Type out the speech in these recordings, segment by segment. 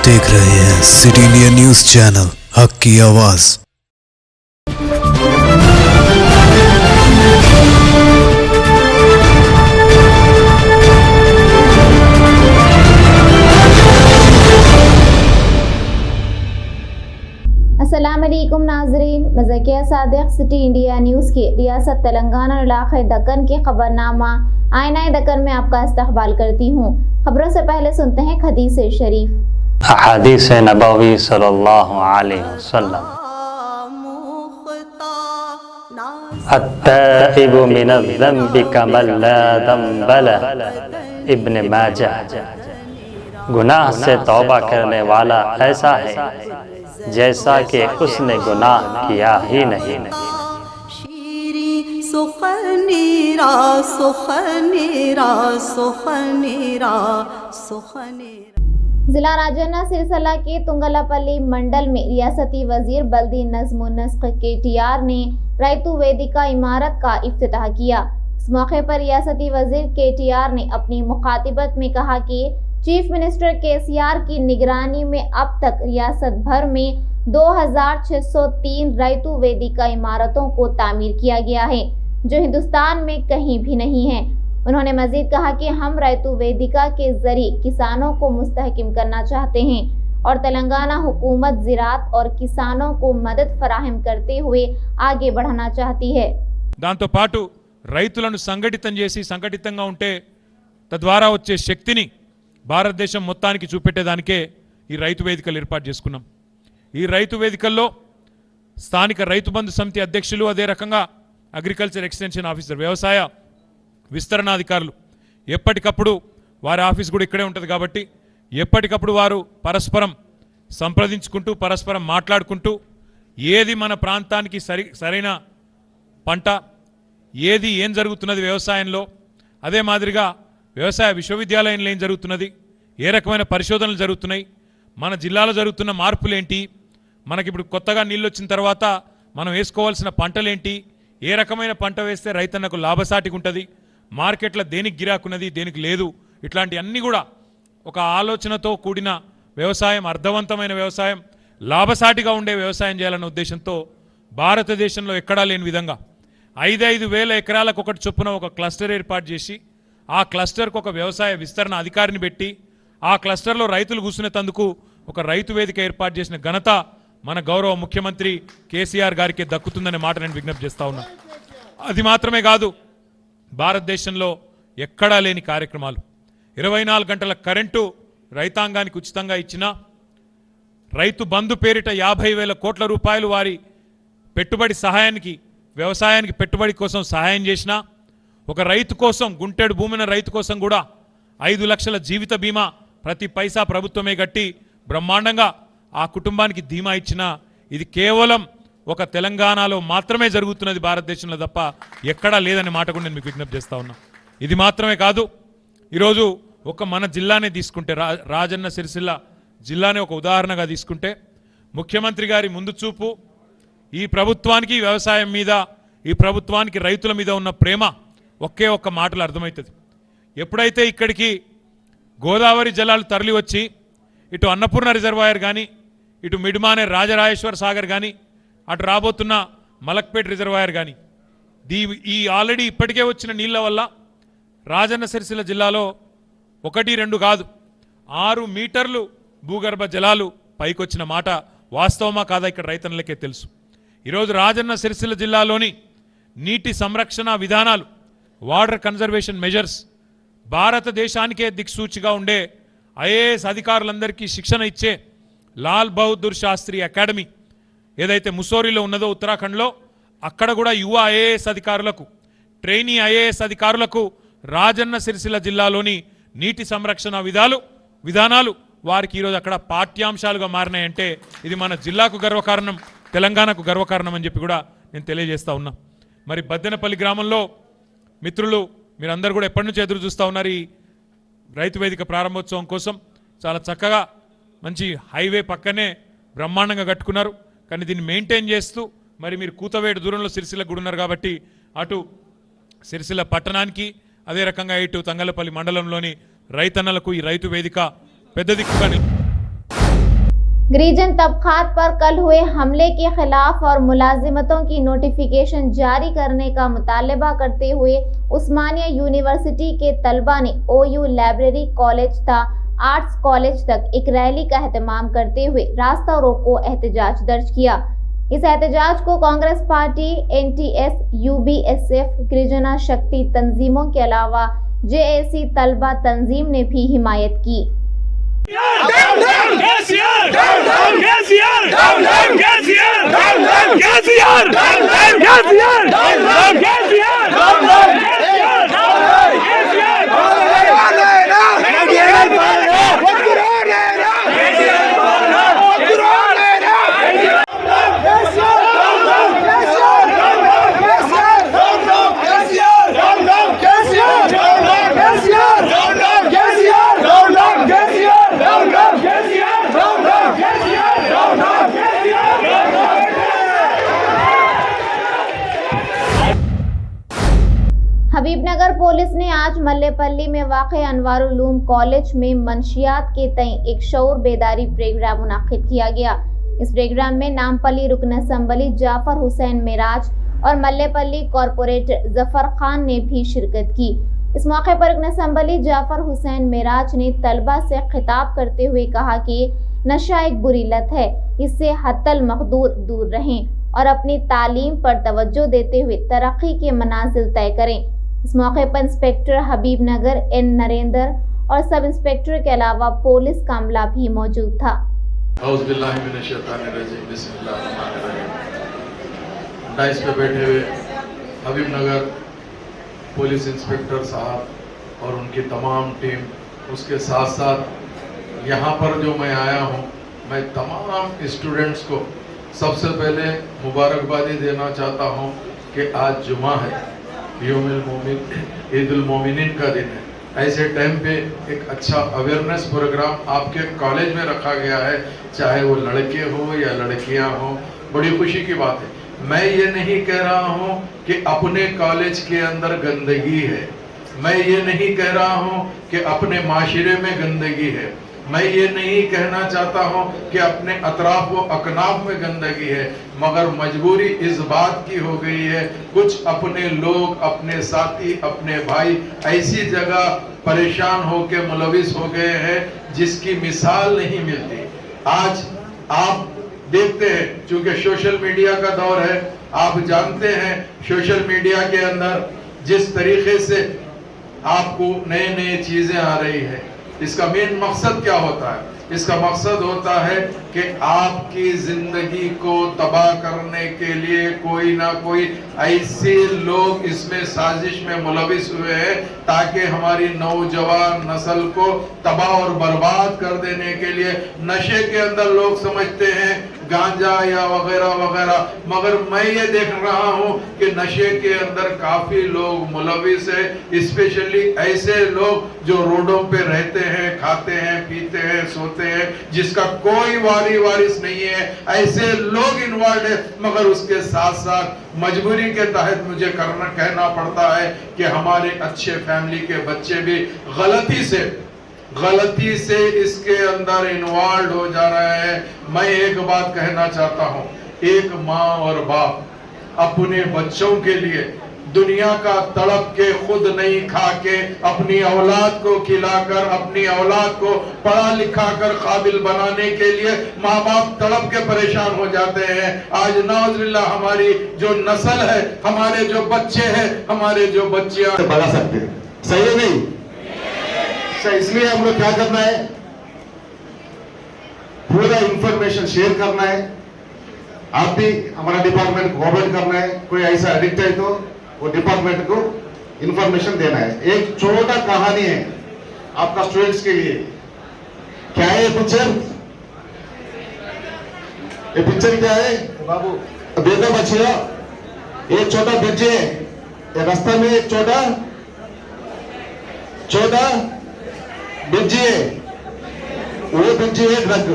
देख रहे हैं सिटी इंडिया न्यूज चैनल, हक की आवाज। अस्सलामुअलैकुम नाजरीन, मज़किया सादिक सिटी इंडिया न्यूज़ के रियासत तेलंगाना इलाक़े दक्कन के खबरनामा आईना दक्कन में आपका इस्तकबाल करती हूँ। खबरों से पहले सुनते हैं हदीस शरीफ। हदीस नबवी सल्लल्लाहु अलैहि वसल्लम, अत्ताइबु मिनज़्ज़ंबि कमन ला ज़ंब लह। इब्न माजा। गुनाह से तौबा करने वाला ऐसा है जैसा कि उसने गुनाह किया ही नहीं। जिला राजन्ना सिरसिला के तुंगलपल्ली मंडल में रियासती वजीर बल्दी नज़्म नस्क KTR ने रैतु वेदिका इमारत का इफ्तिताह किया। इस मौके पर रियासती वजीर KTR ने अपनी मुखातिबत में कहा कि चीफ मिनिस्टर KCR की निगरानी में अब तक रियासत भर में 2603 रैतु वेदिका इमारतों को तामीर किया गया है, जो हिंदुस्तान में कहीं भी नहीं है। उन्होंने मजीद कहा कि हम रैतु वेदिका के जरिए किसानों को मुस्तहकिम करना चाहते हैं और तेलंगाना हुकूमत ज़राअत और किसानों को मदद फराहम करते हुए आगे बढ़ाना चाहती है। దాంతో పాటు రైతులను సంఘటితం చేసి సంఘటితంగా ఉంటే తద్వారా వచ్చే శక్తిని భారతదేశం మొత్తానికి చూపెట్టేదానికే ఈ రైతు వేదికలు ఏర్పాటు చేసుకున్నాం। ఈ రైతు వేదికల్లో స్థానిక రైతు బంధు సమితి అధ్యక్షులు, అదే రకంగా అగ్రికల్చర్ ఎక్స్టెన్షన్ ఆఫీసర్, వ్యవసాయ విస్తరణాధికారులు ఎప్పటికప్పుడు వారి ఆఫీస్ కూడా ఇక్కడే ఉంటుంది కాబట్టి ఎప్పటికప్పుడు వారు పరస్పరం సంప్రదించుకుంటూ పరస్పరం మాట్లాడుకుంటూ ఏది మన ప్రాంతానికి సరైన పంట, ఏది ఏం జరుగుతున్నది వ్యవసాయంలో, అదే మాదిరిగా వ్యవసాయ విశ్వవిద్యాలయంలో ఏం జరుగుతున్నది, ఏ రకమైన పరిశోధనలు జరుగుతున్నాయి, మన జిల్లాలో జరుగుతున్న మార్పులేంటి, మనకిప్పుడు కొత్తగా నీళ్ళు వచ్చిన తర్వాత మనం వేసుకోవాల్సిన పంటలేంటి, ఏ రకమైన పంట వేస్తే రైతన్నకు లాభసాటిగా ఉంటుంది, మార్కెట్లో దేనికి గిరాకున్నది దేనికి లేదు, ఇట్లాంటి అన్నీ కూడా ఒక ఆలోచనతో కూడిన వ్యవసాయం, అర్థవంతమైన వ్యవసాయం, లాభసాటిగా ఉండే వ్యవసాయం చేయాలన్న ఉద్దేశంతో భారతదేశంలో ఎక్కడా లేని విధంగా 5,000 ఎకరాలకు ఒకటి చొప్పున ఒక క్లస్టర్ ఏర్పాటు చేసి ఆ క్లస్టర్కు ఒక వ్యవసాయ విస్తరణ అధికారిని పెట్టి ఆ క్లస్టర్లో రైతులు కూర్చునేందుకు ఒక రైతు వేదిక ఏర్పాటు చేసిన ఘనత మన గౌరవ ముఖ్యమంత్రి KCR గారికి దక్కుతుందనే మాట నేను విజ్ఞప్తి చేస్తా ఉన్నా। అది మాత్రమే కాదు, భారతదేశంలో ఎక్కడా లేని కార్యక్రమాలు 24 గంటల కరెంటు రైతాంగానికి ఉచితంగా ఇచ్చిన, రైతు బంధు పేరిట 50,000 కోట్ల రూపాయలు వారి పెట్టుబడి సహాయానికి, వ్యవసాయానికి పెట్టుబడి కోసం సహాయం చేసిన, ఒక రైతు కోసం, గుంటెడు భూమిన రైతు కోసం కూడా 5 లక్షల జీవిత బీమా ప్రతి పైసా ప్రభుత్వమే కట్టి బ్రహ్మాండంగా ఆ కుటుంబానికి ధీమా ఇచ్చిన, ఇది కేవలం ఒక తెలంగాణలో మాత్రమే జరుగుతున్నది, భారతదేశంలో తప్ప ఎక్కడా లేదనే మాట కూడా నేను మీకు విజ్ఞప్తి చేస్తా ఉన్నా। ఇది మాత్రమే కాదు, ఈరోజు ఒక మన జిల్లానే తీసుకుంటే, రాజన్న సిరిసిల్ల జిల్లానే ఒక ఉదాహరణగా తీసుకుంటే, ముఖ్యమంత్రి గారి ముందు చూపు, ఈ ప్రభుత్వానికి వ్యవసాయం మీద, ఈ ప్రభుత్వానికి రైతుల మీద ఉన్న ప్రేమ ఒకే ఒక్క మాటలు అర్థమవుతుంది। ఎప్పుడైతే ఇక్కడికి గోదావరి జలాలు తరలి వచ్చి ఇటు అన్నపూర్ణ రిజర్వాయర్ కానీ, ఇటు మిడ్మానే రాజరాజేశ్వర సాగర్ కానీ, అటు రాబోతున్న మలక్పేట్ రిజర్వాయర్ కానీ, ఈ ఆల్రెడీ ఇప్పటికే వచ్చిన నీళ్ళ వల్ల రాజన్న సిరిసిల్ల జిల్లాలో 1-2 కాదు 6 మీటర్లు భూగర్భ జలాలు పైకొచ్చిన మాట వాస్తవమా కాదా ఇక్కడ రైతన్నలకే తెలుసు। ఈరోజు రాజన్న సిరిసిల్ల జిల్లాలోని నీటి సంరక్షణ విధానాలు, వాటర్ కన్జర్వేషన్ మెజర్స్ భారతదేశానికే దిక్సూచిగా ఉండే IAS అధికారులందరికీ శిక్షణ ఇచ్చే లాల్ బహదూర్ శాస్త్రి అకాడమీ ఏదైతే ముసోరిలో ఉన్నదో ఉత్తరాఖండ్లో, అక్కడ కూడా యువ IAS అధికారులకు, ట్రైనీ IAS అధికారులకు రాజన్న సిరిసిల్ల జిల్లాలోని నీటి సంరక్షణ విధానాలు వారికి ఈరోజు అక్కడ పాఠ్యాంశాలుగా మారినాయంటే ఇది మన జిల్లాకు గర్వకారణం, తెలంగాణకు గర్వకారణం అని చెప్పి కూడా నేను తెలియజేస్తా ఉన్నా। మరి బద్దెనపల్లి గ్రామంలో మిత్రులు మీరందరూ కూడా ఎప్పటి నుంచి ఎదురు చూస్తూ ఉన్నారు ఈ రైతు వేదిక ప్రారంభోత్సవం కోసం। చాలా చక్కగా మంచి హైవే పక్కనే బ్రహ్మాండంగా కట్టుకున్నారు, కానీ దీన్ని మెయింటైన్ చేస్తూ మరి మీరు కూతవేడు దూరంలో సిరిసిల్ల గుడి ఉన్నారు కాబట్టి అటు సిరిసిల్ల పట్టణానికి, అదే రకంగా ఇటు తంగలపల్లి మండలంలోని రైతన్నలకు ఈ రైతు వేదిక పెద్ద దిక్కుగా गिरिजन तबकात पर कल हुए हमले के खिलाफ और मुलाजिमतों की नोटिफिकेशन जारी करने का मुतालबा करते हुए उस्मानिया यूनिवर्सिटी के तलबा ने OU लाइब्रेरी कॉलेज था आर्ट्स कॉलेज तक एक रैली का एहतमाम करते हुए रास्ता रोको एहतजाज दर्ज किया। इस एहतजाज को कांग्रेस पार्टी, NTS, UBSF, गिरिजना शक्ति तंजीमों के अलावा JAC तलबा तंजीम ने भी हिमायत की। हबीबनगर पुलिस ने आज मल्लेपल्ली में वाक़े अनवारुल-उलूम कॉलेज में मंशियात के तय एक शऊर बेदारी प्रोग्राम मुनाकिद किया गया। इस प्रोग्राम में नामपल्ली रुकन असम्बली जाफर हुसैन मेराज और मल्लेपल्ली कॉरपोरेटर जफर खान ने भी शिरकत की। इस मौके पर रुकन असम्बली जाफर हुसैन मेराज ने तलबा से खिताब करते हुए कहा कि नशा एक बुरी लत है, इससे हत्तल मखदूर दूर रहें और अपनी तालीम पर तवज्जो देते हुए तरक्की के मनाजिल तय करें। इस मौके पर इंस्पेक्टर हबीबनगर N नरेंद्र और सब इंस्पेक्टर के अलावा पुलिस का अमला भी मौजूद था। डाइस पे बैठे हुए हबीबनगर पुलिस इंस्पेक्टर साहब और उनकी तमाम टीम, उसके साथ साथ यहाँ पर जो मैं आया हूँ, मैं तमाम स्टूडेंट्स को सबसे पहले मुबारकबादी देना चाहता हूँ कि आज जुमा है, ईद उल मोमिनीन का दिन है। ऐसे टाइम पे एक अच्छा अवेयरनेस प्रोग्राम आपके कॉलेज में रखा गया है, चाहे वो लड़के हो या लड़कियां हो, बड़ी खुशी की बात है। मैं ये नहीं कह रहा हूँ कि अपने कॉलेज के अंदर गंदगी है, मैं ये नहीं कह रहा हूँ कि अपने माशरे में गंदगी है, मैं ये नहीं कहना चाहता हूँ कि अपने अतराफ व अकनाफ में गंदगी है, मगर मजबूरी इस बात की हो गई है, कुछ अपने लोग, अपने साथी, अपने भाई ऐसी जगह परेशान होकर मुलविस हो गए हैं जिसकी मिसाल नहीं मिलती। आज आप देखते हैं, चूंकि सोशल मीडिया का दौर है, आप जानते हैं सोशल मीडिया के अंदर जिस तरीके से आपको नए नए चीजें आ रही है, इसका मेन मकसद क्या होता है? इसका मकसद होता है कि आपकी जिंदगी को तबाह करने के लिए कोई ना कोई ऐसे लोग इसमें साजिश में मुलविस हुए हैं ताकि हमारी नौजवान नस्ल को तबाह और बर्बाद कर देने के लिए। नशे के अंदर लोग समझते हैं गांजा या वगैरह वगैरह, मगर मैं ये देख रहा हूँ कि नशे के अंदर काफी लोग मुलविस है, स्पेशली ऐसे लोग जो रोडों पे रहते हैं, खाते हैं, पीते हैं, सोते हैं, जिसका कोई वारिस नहीं है, ऐसे लोग इन्वॉल्व है। मगर उसके साथ साथ मजबूरी के तहत मुझे कहना पड़ता है कि हमारे अच्छे फैमिली के बच्चे भी गलती से इसके अंदर इन्वॉल्व हो जा रहे हैं। मैं एक बात कहना चाहता हूँ, एक माँ और बाप अपने बच्चों के लिए दुनिया का तड़प के खुद नहीं खा के अपनी औलाद को खिलाकर, अपनी औलाद को पढ़ा लिखा कर काबिल बनाने के लिए माँ बाप तड़प के परेशान हो जाते हैं। आज नाउज़ुबिल्लाह हमारी जो नस्ल है, हमारे जो बच्चे हैं, हमारे जो बच्चियां बना सकते हैं, सही है नहीं? इसलिए हम लोग क्या करना है, पूरा इंफॉर्मेशन शेयर करना है। आप भी हमारा डिपार्टमेंट को कोऑपरेट करना है, कोई ऐसा एडिक्ट है तो वो डिपार्टमेंट को इंफॉर्मेशन देना है। एक छोटा कहानी है आपका स्टूडेंट्स के लिए। क्या है ये पिक्चर? ये पिक्चर क्या है बाबू? देखो बच्चियों, एक छोटा बच्चे है, रास्ते में एक छोटा बिज्जी है, वो बिज्जी है ड्रग,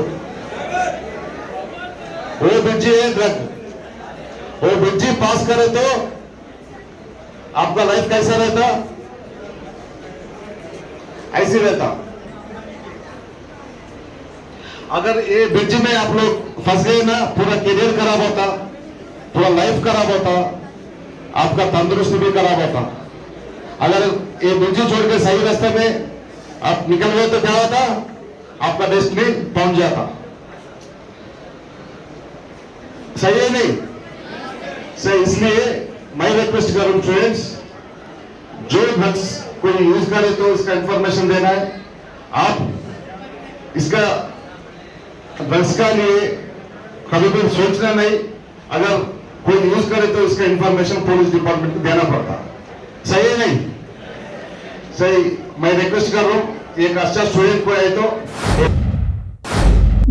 वो बिज्जी है ड्रग। वो बिज्जी पास करे तो आपका लाइफ कैसा रहता? ऐसे रहता। अगर ये ब्रिज में आप लोग फंस गए ना, पूरा करियर खराब होता, पूरा लाइफ खराब होता, आपका तंदुरुस्ती भी खराब होता। अगर ये ब्रिज छोड़ के सही रास्ते में आप निकल गए तो क्या होता, आपका डेस्टिनी पहुंच जाता। सही है नहीं सही? इसलिए मैं रिक्वेस्ट करूं स्टूडेंट्स, जो ड्रग्स कोई यूज करे तो इसका इंफॉर्मेशन देना है। आप इसका ड्रग्स का लिए कभी भी सोचना नहीं, अगर कोई यूज करे तो इसका इंफॉर्मेशन पुलिस डिपार्टमेंट को देना पड़ता। सही है नहीं सही? मैं रिक्वेस्ट कर रहा हूं, एक अच्छा स्टूडेंट को है तो।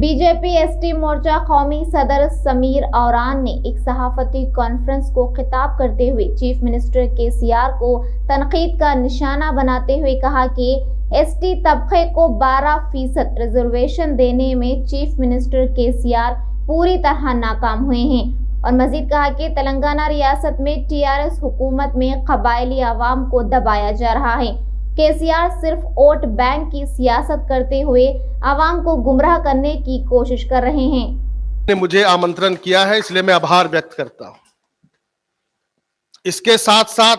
बीजेपी एसटी मोर्चा कौमी सदर समीर औरान ने एक सहाफती कॉन्फ्रेंस को खिताब करते हुए चीफ मिनिस्टर केसीआर को तनकीद का निशाना बनाते हुए कहा कि एसटी तबके को 12% रिजर्वेशन देने में चीफ मिनिस्टर केसीआर पूरी तरह नाकाम हुए हैं और मजीद कहा कि तेलंगाना रियासत में टीआरएस हुकूमत में कबायली आवाम को दबाया जा रहा है। केसीआर सिर्फ वोट बैंक की सियासत करते हुए आवाम को गुमराह करने की कोशिश कर रहे हैं। ने मुझे आमंत्रण किया है, इसलिए मैं आभार व्यक्त करता हूं। इसके साथ साथ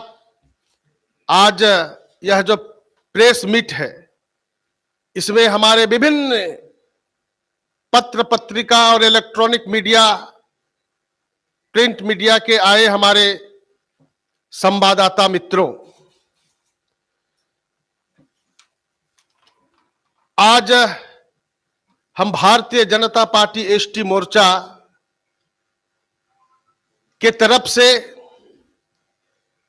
आज यह जो प्रेस मीट है, इसमें हमारे विभिन्न पत्र पत्रिका और इलेक्ट्रॉनिक मीडिया, प्रिंट मीडिया के आए हमारे संवाददाता मित्रों, आज हम भारतीय जनता पार्टी एसटी मोर्चा के तरफ से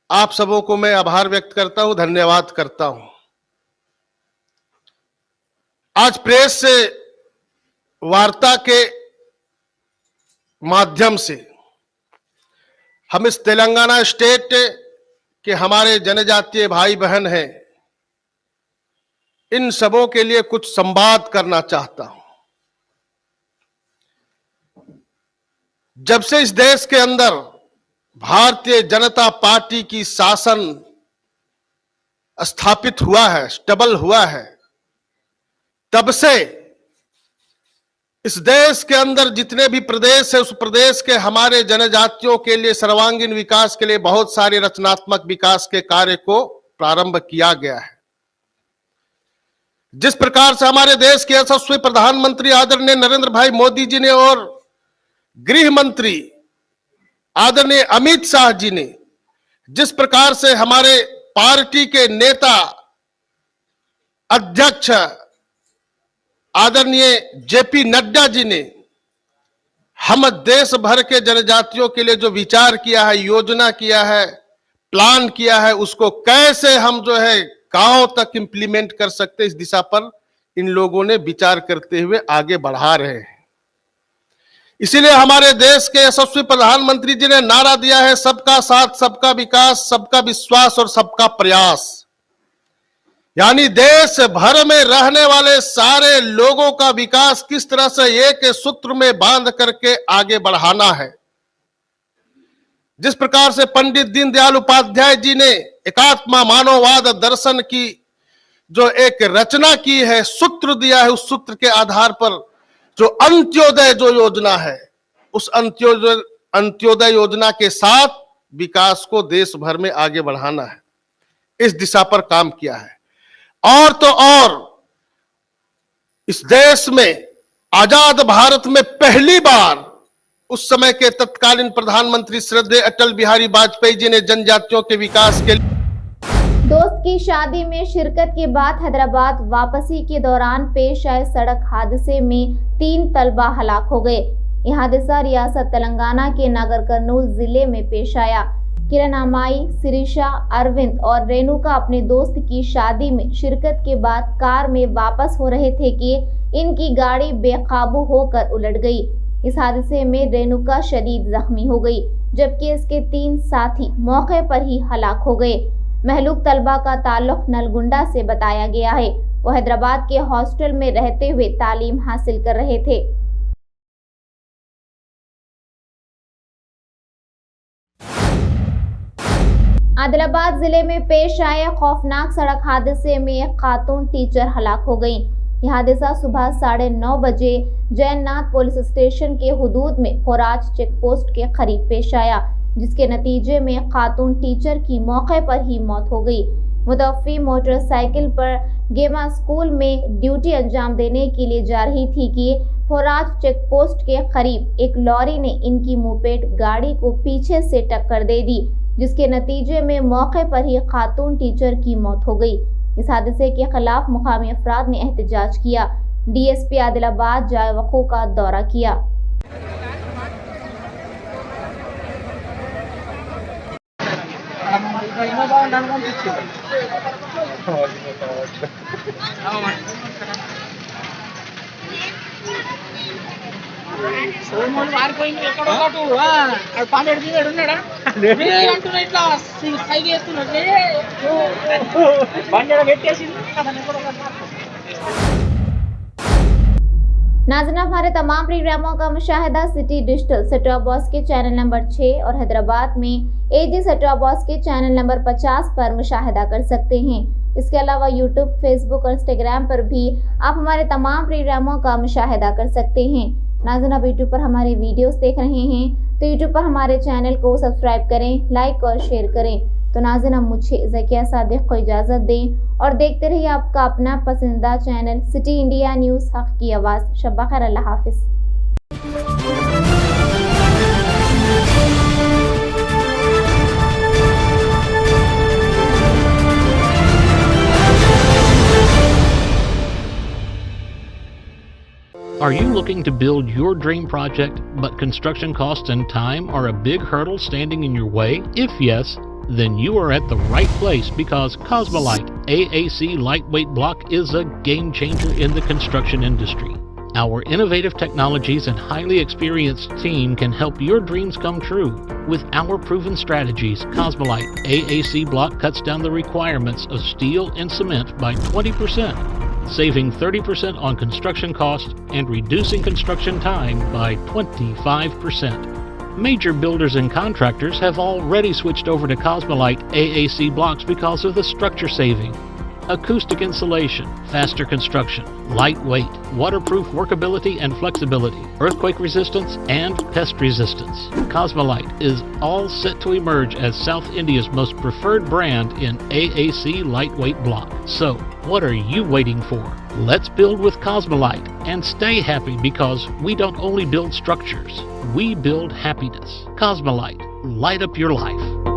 आप सबों को मैं आभार व्यक्त करता हूं, धन्यवाद करता हूं। आज प्रेस से वार्ता के माध्यम से हम इस तेलंगाना स्टेट के हमारे जनजातीय भाई बहन हैं, इन सबों के लिए कुछ संवाद करना चाहता हूं। जब से इस देश के अंदर भारतीय जनता पार्टी की शासन स्थापित हुआ है, स्टेबल हुआ है, तब से इस देश के अंदर जितने भी प्रदेश है, उस प्रदेश के हमारे जनजातियों के लिए सर्वांगीण विकास के लिए बहुत सारे रचनात्मक विकास के कार्य को प्रारंभ किया गया है। जिस प्रकार से हमारे देश के यशस्वी प्रधानमंत्री आदरणीय नरेंद्र भाई मोदी जी ने और गृह मंत्री आदरणीय अमित शाह जी ने जिस प्रकार से हमारे पार्टी के नेता अध्यक्ष आदरणीय जेपी नड्डा जी ने हम देश भर के जनजातियों के लिए जो विचार किया है, योजना किया है, प्लान किया है, उसको कैसे हम जो है गांव तक इंप्लीमेंट कर सकते, इस दिशा पर इन लोगों ने विचार करते हुए आगे बढ़ा रहे हैं। इसीलिए हमारे देश के यशस्वी प्रधानमंत्री जी ने नारा दिया है, सबका साथ, सबका विकास, सबका विश्वास और सबका प्रयास। यानी देश भर में रहने वाले सारे लोगों का विकास किस तरह से एक सूत्र में बांध करके आगे बढ़ाना है। जिस प्रकार से पंडित दीनदयाल उपाध्याय जी ने एकात्म मानववाद दर्शन की जो एक रचना की है, सूत्र दिया है, उस सूत्र के आधार पर जो अंत्योदय जो योजना है, उस अंत्योदय योजना के साथ विकास को देश भर में आगे बढ़ाना है, इस दिशा पर काम किया है। और तो और इस देश में आजाद भारत में पहली बार उस समय के तत्कालीन प्रधानमंत्री श्रद्धेय अटल बिहारी वाजपेयी जी ने जनजातियों के विकास के लिए दोस्त की शादी में शिरकत के बाद हैदराबाद वापसी के दौरान पेश आए सड़क हादसे में 3 तलबा हलाक हो गए। यह हादसा रियासत तेलंगाना के नागर कर्नूल जिले में पेश आया। किरण अमाई, सिरिशा, अरविंद और रेणुका अपने दोस्त की शादी में शिरकत के बाद कार में वापस हो रहे थे कि इनकी गाड़ी बेकाबू होकर उलट गई। इस हादसे में रेणुका शदीद जख्मी हो गई, जबकि इसके 3 साथी मौके पर ही हलाक हो गए। महलूक तलबा का ताल्लुक नलगुंडा से बताया गया है। वो हैदराबाद के हॉस्टल में रहते हुए तालीम हासिल कर रहे थे। आदिलाबाद जिले में पेश आए खौफनाक सड़क हादसे में एक खातून टीचर हलाक हो गई। यह हादसा सुबह 9:30 बजे जैननाथ पुलिस स्टेशन के हुदूद में फोराज चेक पोस्ट के करीब पेश आया, जिसके नतीजे में खातून टीचर की मौके पर ही मौत हो गई। मुतवफ़ी मोटरसाइकिल पर गेमा स्कूल में ड्यूटी अंजाम देने के लिए जा रही थी कि फोराज चेक पोस्ट के करीब एक लॉरी ने इनकी मोपेड गाड़ी को पीछे से टक्कर दे दी, जिसके नतीजे में मौके पर ही खातून टीचर की मौत हो गई। इस हादसे के खिलाफ मुकामी अफराद ने एहतजाज किया। डीएसपी आदिलाबाद जाए वक़ू का दौरा किया। नाज़रीन, हमारे तमाम प्रोग्रामों का मुशाहिदा city digital set top box के चैनल नंबर 6 और हैदराबाद में एजी सेट टॉप बॉक्स के चैनल नंबर 50 पर मुशाहिदा कर सकते हैं। इसके अलावा यूट्यूब, फेसबुक और इंस्टाग्राम पर भी आप हमारे तमाम प्रोग्रामों का मुशाहिदा कर सकते हैं। नाज़रीन, आप यूट्यूब पर हमारे वीडियोस देख रहे हैं तो यूट्यूब पर हमारे चैनल को सब्सक्राइब करें, लाइक और शेयर करें। तो नाज़रीन, अब मुझे ज़किया सादिक को इजाज़त दें और देखते रहिए आपका अपना पसंदीदा चैनल सिटी इंडिया न्यूज़, हक़ की आवाज़। शब खैर, अल्लाह हाफ़िज़। Are you looking to build your dream project, but construction costs and time are a big hurdle standing in your way? If yes, then you are at the right place, because Cosmolite AAC lightweight block is a game changer in the construction industry. Our innovative technologies and highly experienced team can help your dreams come true. With our proven strategies, Cosmolite AAC block cuts down the requirements of steel and cement by 20%. Saving 30% on construction costs and reducing construction time by 25%. Major builders and contractors have already switched over to Cosmolite AAC blocks because of the structure saving. Acoustic insulation, faster construction, lightweight, waterproof workability and flexibility, earthquake resistance, and pest resistance. Cosmolite is all set to emerge as South India's most preferred brand in AAC lightweight block. So, what are you waiting for? Let's build with Cosmolite and stay happy, because we don't only build structures, we build happiness. Cosmolite, light up your life.